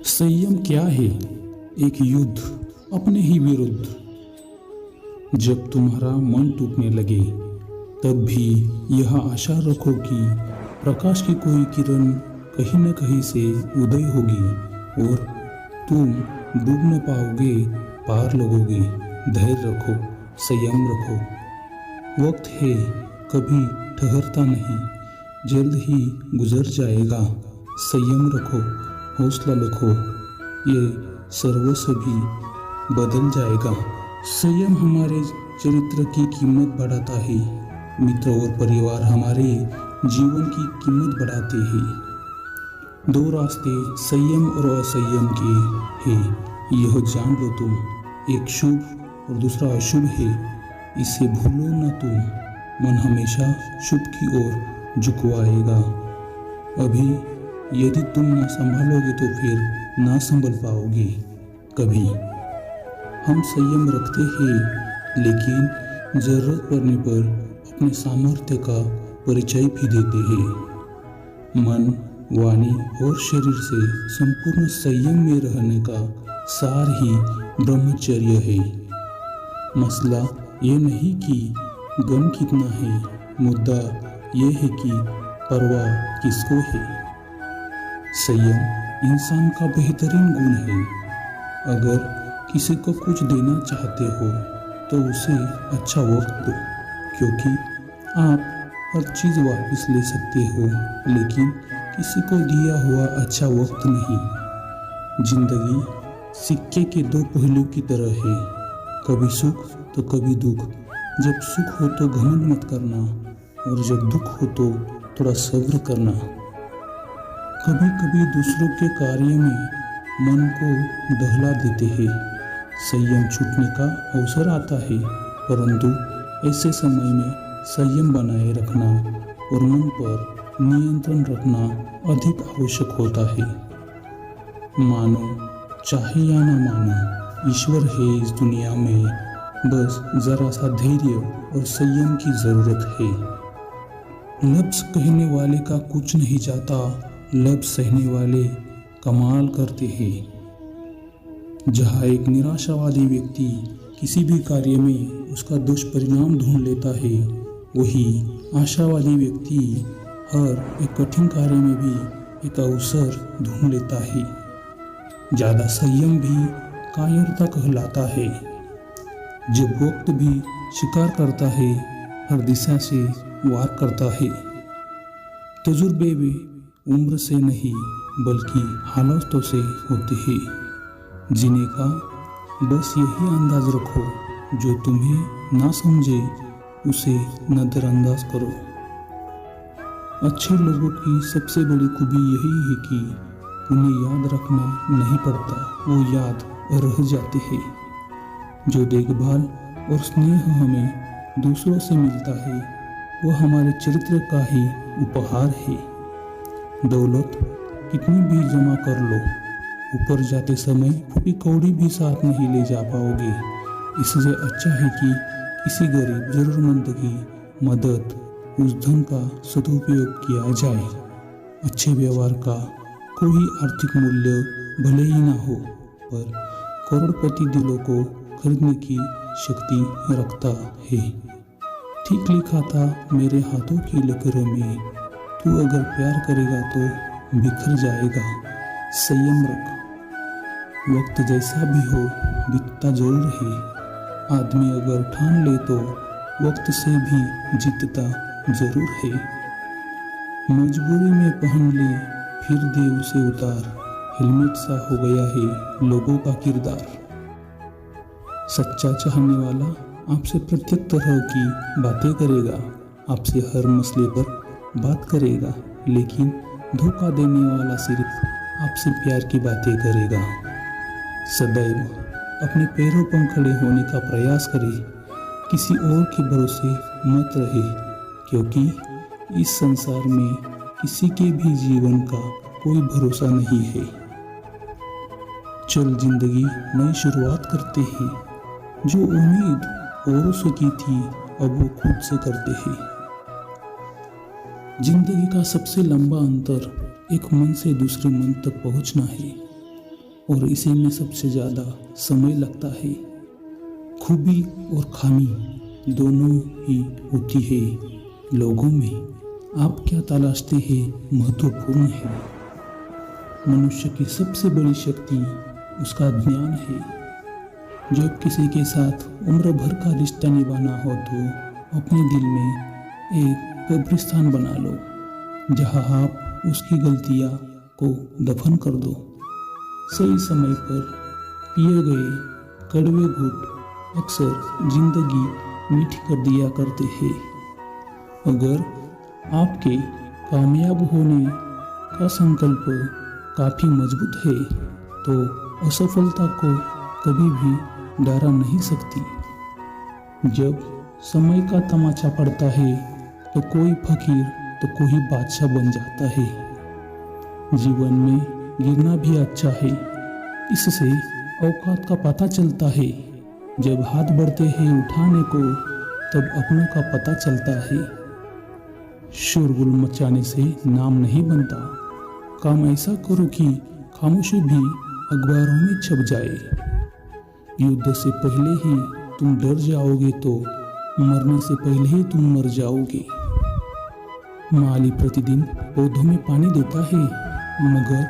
संयम क्या है? एक युद्ध अपने ही विरुद्ध। जब तुम्हारा मन टूटने लगे तब भी यह आशा रखो कि प्रकाश की कोई किरण कहीं न कहीं से उदय होगी और तुम डूब न पाओगे, पार लगोगे। धैर्य रखो, संयम रखो। वक्त है, कभी ठहरता नहीं, जल्द ही गुजर जाएगा। संयम रखो, हौसला रखो, ये सर्वस्व भी बदल जाएगा। संयम हमारे चरित्र की कीमत बढ़ाता है। मित्र और परिवार हमारे जीवन की कीमत बढ़ाते हैं। दो रास्ते संयम और असंयम के हैं, यह जान लो तुम। एक शुभ और दूसरा अशुभ है, इसे भूलो न तुम। मन हमेशा शुभ की ओर झुकवाएगा। अभी यदि तुम ना संभालोगे तो फिर ना संभल पाओगे कभी। हम संयम रखते हैं, लेकिन जरूरत पड़ने पर अपने सामर्थ्य का परिचय भी देते हैं। मन, वाणी और शरीर से संपूर्ण संयम में रहने का सार ही ब्रह्मचर्य है। मसला ये नहीं कि गम कितना है, मुद्दा ये है कि परवाह किसको है। संयम इंसान का बेहतरीन गुण है। अगर किसी को कुछ देना चाहते हो तो उसे अच्छा वक्त दो, क्योंकि आप हर चीज़ वापस ले सकते हो, लेकिन किसी को दिया हुआ अच्छा वक्त नहीं। जिंदगी सिक्के के दो पहलू की तरह है, कभी सुख तो कभी दुख। जब सुख हो तो घमंड मत करना, और जब दुख हो तो थोड़ा सब्र करना। कभी कभी दूसरों के कार्य में मन को दहला देते हैं। संयम छूटने का अवसर आता है, परंतु ऐसे समय में संयम बनाए रखना और मन पर नियंत्रण रखना अधिक आवश्यक होता है। मानो चाहे या ना मानो, ईश्वर है इस दुनिया में, बस जरा सा धैर्य और संयम की जरूरत है। लफ्ज कहने वाले का कुछ नहीं जाता, लफ्ज सहने वाले कमाल करते हैं। जहाँ एक निराशावादी व्यक्ति किसी भी कार्य में उसका दुष्परिणाम ढूंढ लेता है, वही आशावादी व्यक्ति हर एक कठिन कार्य में भी एक अवसर ढूंढ लेता है। ज़्यादा संयम भी कायरता कहलाता है। जब वक्त भी शिकार करता है, हर दिशा से वार करता है। तजुर्बे में उम्र से नहीं बल्कि हालातों से होते हैं। जीने का बस यही अंदाज रखो, जो तुम्हें ना समझे उसे नज़रअंदाज करो। अच्छे लोगों की सबसे बड़ी खूबी यही है कि उन्हें याद रखना नहीं पड़ता, वो याद रह जाते हैं। जो देखभाल और स्नेह हमें दूसरों से मिलता है, वह हमारे चरित्र का ही उपहार है। दौलत कितनी भी जमा कर लो, ऊपर जाते समय फूटी कौड़ी भी साथ नहीं ले जा पाओगे। इससे अच्छा है कि किसी गरीब जरूरतमंद की मदद, उस धन का सदुपयोग किया जाए। अच्छे व्यवहार का कोई आर्थिक मूल्य भले ही ना हो, पर करोड़पति दिलों को खरीदने की शक्ति रखता है। ठीक लिखा था मेरे हाथों की लकीरों में, तू अगर प्यार करेगा तो बिखर जाएगा। संयम रख, वक्त जैसा भी हो बीतता जरूर है। आदमी अगर ठान ले तो वक्त से भी जीतता जरूर है। मजबूरी में पहन ले फिर दे उसे उतार, हेलमेट सा हो गया है लोगों का किरदार। सच्चा चाहने वाला आपसे प्रत्येक तरह की बातें करेगा, आपसे हर मसले पर बात करेगा, लेकिन धोखा देने वाला सिर्फ आपसे प्यार की बातें करेगा। सदैव अपने पैरों पर खड़े होने का प्रयास करें, किसी और के भरोसे मत रहे, क्योंकि इस संसार में किसी के भी जीवन का कोई भरोसा नहीं है। चल जिंदगी नई शुरुआत करते हैं, जो उम्मीद औरों से की थी अब वो खुद से करते हैं। जिंदगी का सबसे लंबा अंतर एक मन से दूसरे मन तक पहुंचना है। और इसी में सबसे ज़्यादा समय लगता है। खूबी और खामी दोनों ही होती है। लोगों में आप क्या तलाशते हैं महत्वपूर्ण है। मनुष्य की सबसे बड़ी शक्ति उसका ज्ञान है। जब किसी के साथ उम्र भर का रिश्ता निभाना हो तो अपने दिल में एक कब्रिस्तान बना लो, जहां आप उसकी गलतियां को दफन कर दो। सही समय पर पिए गए कड़वे घूंट अक्सर जिंदगी मीठी कर दिया करते हैं। अगर आपके कामयाब होने का संकल्प काफी मजबूत है तो असफलता को कभी भी डरा नहीं सकती। जब समय का तमाचा पड़ता है तो कोई फकीर तो कोई बादशाह बन जाता है। जीवन में गिरना भी अच्छा है, इससे औकात का पता चलता है। जब हाथ बढ़ते हैं उठाने को तब अपनों का पता चलता है। शोरगुल मचाने से नाम नहीं बनता। काम ऐसा करो कि खामोशी भी अखबारों में छप जाए। युद्ध से पहले ही तुम डर जाओगे तो मरने से पहले ही तुम मर जाओगे। माली प्रतिदिन पौधों में पानी देता है, मगर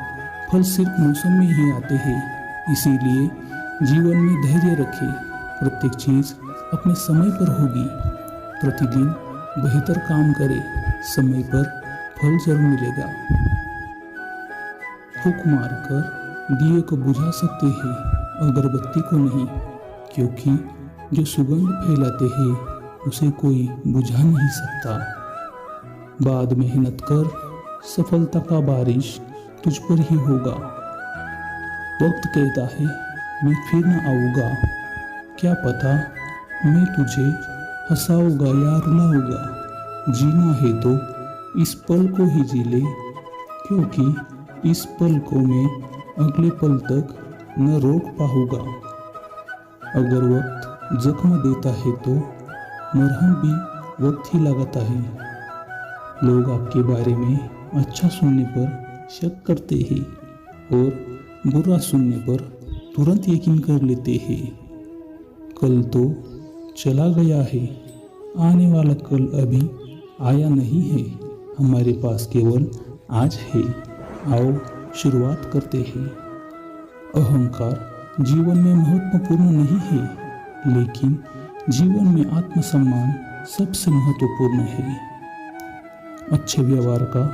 फल सिर्फ मौसम में ही आते हैं। इसीलिए जीवन में धैर्य रखें। प्रत्येक चीज अपने समय पर होगी। प्रतिदिन बेहतर काम करें, समय पर फल जरूर मिलेगा। फूंक मारकर दिए को बुझा सकते हैं, अगरबत्ती को नहीं, क्योंकि जो सुगंध फैलाते हैं उसे कोई बुझा नहीं सकता। बाद मेहनत कर, सफलता का बारिश तुझ पर ही होगा। वक्त कहता है मैं फिर न आऊँगा, क्या पता मैं तुझे हंसाऊंगा या रुलाऊंगा। जीना है तो इस पल को ही जी ले, क्योंकि इस पल को मैं अगले पल तक न रोक पाऊंगा। अगर वक्त जख्म देता है तो मरहम भी वक्त ही लगाता है। लोग आपके बारे में अच्छा सुनने पर शक करते हैं और बुरा सुनने पर तुरंत यकीन कर लेते हैं। कल तो चला गया है, आने वाला कल अभी आया नहीं है। हमारे पास केवल आज है। आओ शुरुआत करते हैं। अहंकार जीवन में महत्वपूर्ण नहीं है, लेकिन जीवन में आत्मसम्मान सबसे महत्वपूर्ण है। अच्छे व्यवहार का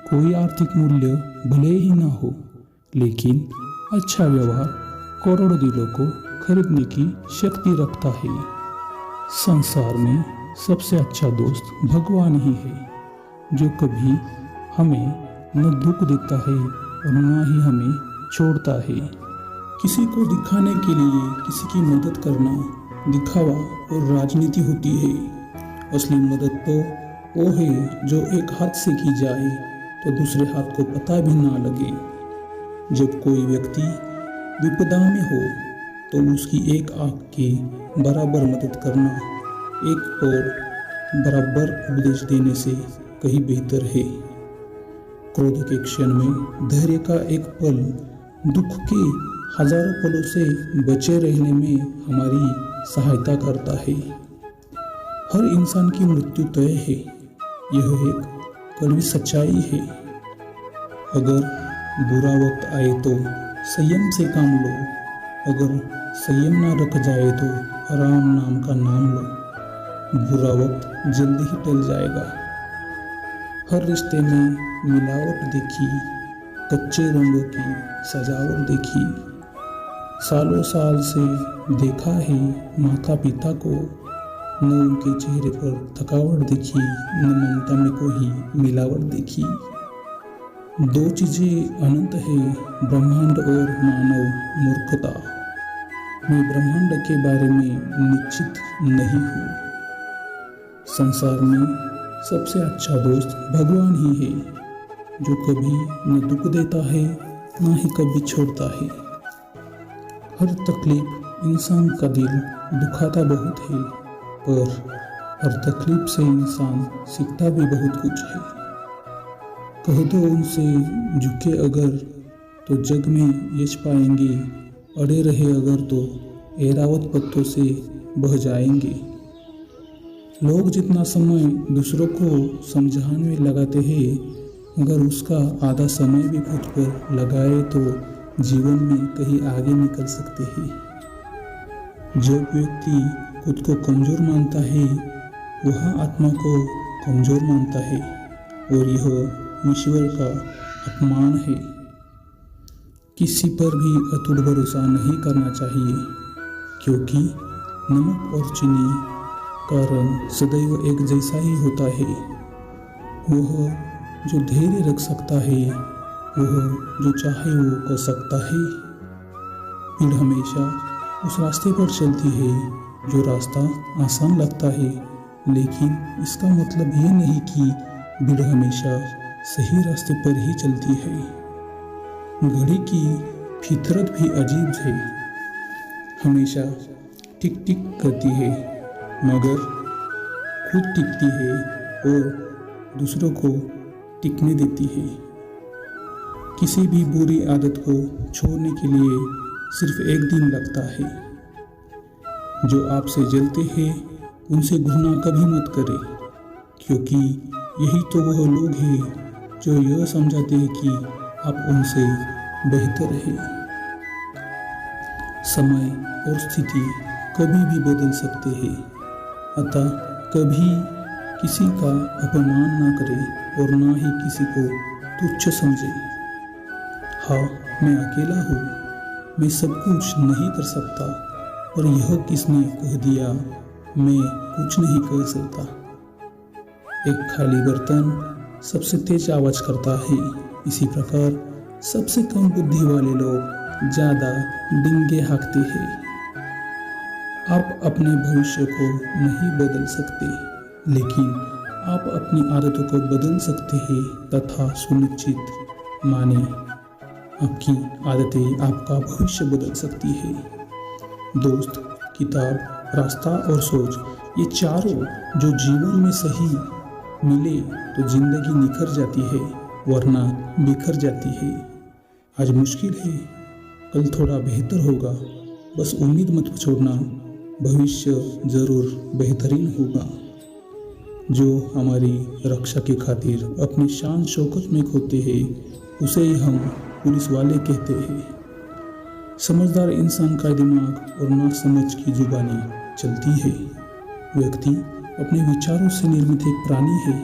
कोई आर्थिक मूल्य भले ही ना हो, लेकिन अच्छा व्यवहार करोड़ों दिलों को खरीदने की शक्ति रखता है। संसार में सबसे अच्छा दोस्त भगवान ही है, जो कभी हमें न दुख देता है और न ही हमें छोड़ता है। किसी को दिखाने के लिए किसी की मदद करना दिखावा और राजनीति होती है। असली मदद तो वो है जो एक हाथ से की जाए तो दूसरे हाथ को पता भी ना लगे। जब कोई व्यक्ति विपदा में हो तो उसकी एक आंख के बराबर मदद करना एक और बराबर उपदेश देने से कहीं बेहतर है। क्रोध के क्षण में धैर्य का एक पल दुख के हजारों पलों से बचे रहने में हमारी सहायता करता है। हर इंसान की मृत्यु तय है, यह एक कड़वी सच्चाई है। अगर बुरा वक्त आए तो संयम से काम लो, अगर संयम ना रख जाए तो आराम नाम का नाम लो। बुरा वक्त जल्दी ही टल जाएगा। हर रिश्ते में मिलावट देखी, कच्चे रंगों की सजावट देखी। सालों साल से देखा है माता पिता को, न उनके चेहरे पर थकावट देखी, न ममता में कोई मिलावट देखी। दो चीजें अनंत है, ब्रह्मांड और मानव मूर्खता। मैं ब्रह्मांड के बारे में निश्चित नहीं हूँ। संसार में सबसे अच्छा दोस्त भगवान ही है, जो कभी न दुख देता है न ही कभी छोड़ता है। हर तकलीफ इंसान का दिल दुखाता बहुत है, पर हर तकलीफ से इंसान सीखता भी बहुत कुछ है। कह दो उनसे झुके अगर तो जग में यश पाएंगे, अड़े रहे अगर तो ऐरावत पत्तों से बह जाएंगे। लोग जितना समय दूसरों को समझाने में लगाते हैं, अगर उसका आधा समय भी खुद पर लगाए तो जीवन में कहीं आगे निकल सकते हैं। जब व्यक्ति खुद को कमज़ोर मानता है, वह आत्मा को कमज़ोर मानता है और यह ईश्वर का अपमान है। किसी पर भी अटूट भरोसा नहीं करना चाहिए, क्योंकि नमक और चीनी का रंग सदैव एक जैसा ही होता है। वह जो धैर्य रख सकता है, वह जो चाहे वो कर सकता है। भीड़ हमेशा उस रास्ते पर चलती है जो रास्ता आसान लगता है, लेकिन इसका मतलब ये नहीं कि भीड़ हमेशा सही रास्ते पर ही चलती है। घड़ी की फितरत भी अजीब है, हमेशा टिक टिक करती है, मगर खुद टिकती है और दूसरों को टिकने देती है। किसी भी बुरी आदत को छोड़ने के लिए सिर्फ एक दिन लगता है। जो आपसे जलते हैं उनसे घृणा कभी मत करें, क्योंकि यही तो वह लोग हैं जो यह समझाते हैं कि आप उनसे बेहतर हैं। समय और स्थिति कभी भी बदल सकते हैं, अतः कभी किसी का अपमान ना करें और ना ही किसी को तुच्छ समझें। हाँ, मैं अकेला हूँ, मैं सब कुछ नहीं कर सकता, पर यह किसने कह दिया मैं कुछ नहीं कर सकता। एक खाली बर्तन सबसे तेज आवाज करता है, इसी प्रकार सबसे कम बुद्धि वाले लोग ज़्यादा डिंगे हाँकते हैं। आप अपने भविष्य को नहीं बदल सकते, लेकिन आप अपनी आदतों को बदल सकते हैं तथा सुनिश्चित माने आपकी आदतें आपका भविष्य बदल सकती है। दोस्त, किताब, रास्ता और सोच, ये चारों जो जीवन में सही मिले तो जिंदगी निखर जाती है, वरना बिखर जाती है। आज मुश्किल है, कल थोड़ा बेहतर होगा, बस उम्मीद मत छोड़ना, भविष्य जरूर बेहतरीन होगा। जो हमारी रक्षा की खातिर अपनी शान शौकत में खोते हैं, उसे ही हम पुलिस वाले कहते हैं। समझदार इंसान का दिमाग और ना समझ की जुबानी चलती है। व्यक्ति अपने विचारों से निर्मित एक प्राणी है,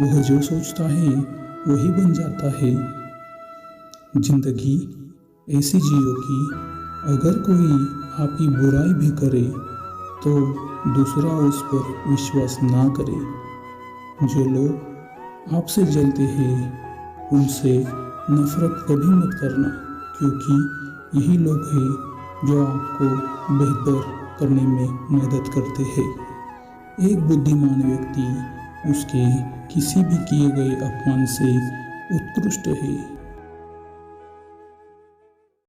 वह जो सोचता है वही बन जाता है। जिंदगी ऐसी जियो कि अगर कोई आपकी बुराई भी करे तो दूसरा उस पर विश्वास ना करे। जो लोग आपसे जलते हैं उनसे नफरत कभी मत करना, क्योंकि यही लोग हैं जो आपको बेहतर करने में मदद करते हैं। एक बुद्धिमान व्यक्ति उसके किसी भी किए गए अपमान से उत्कृष्ट है।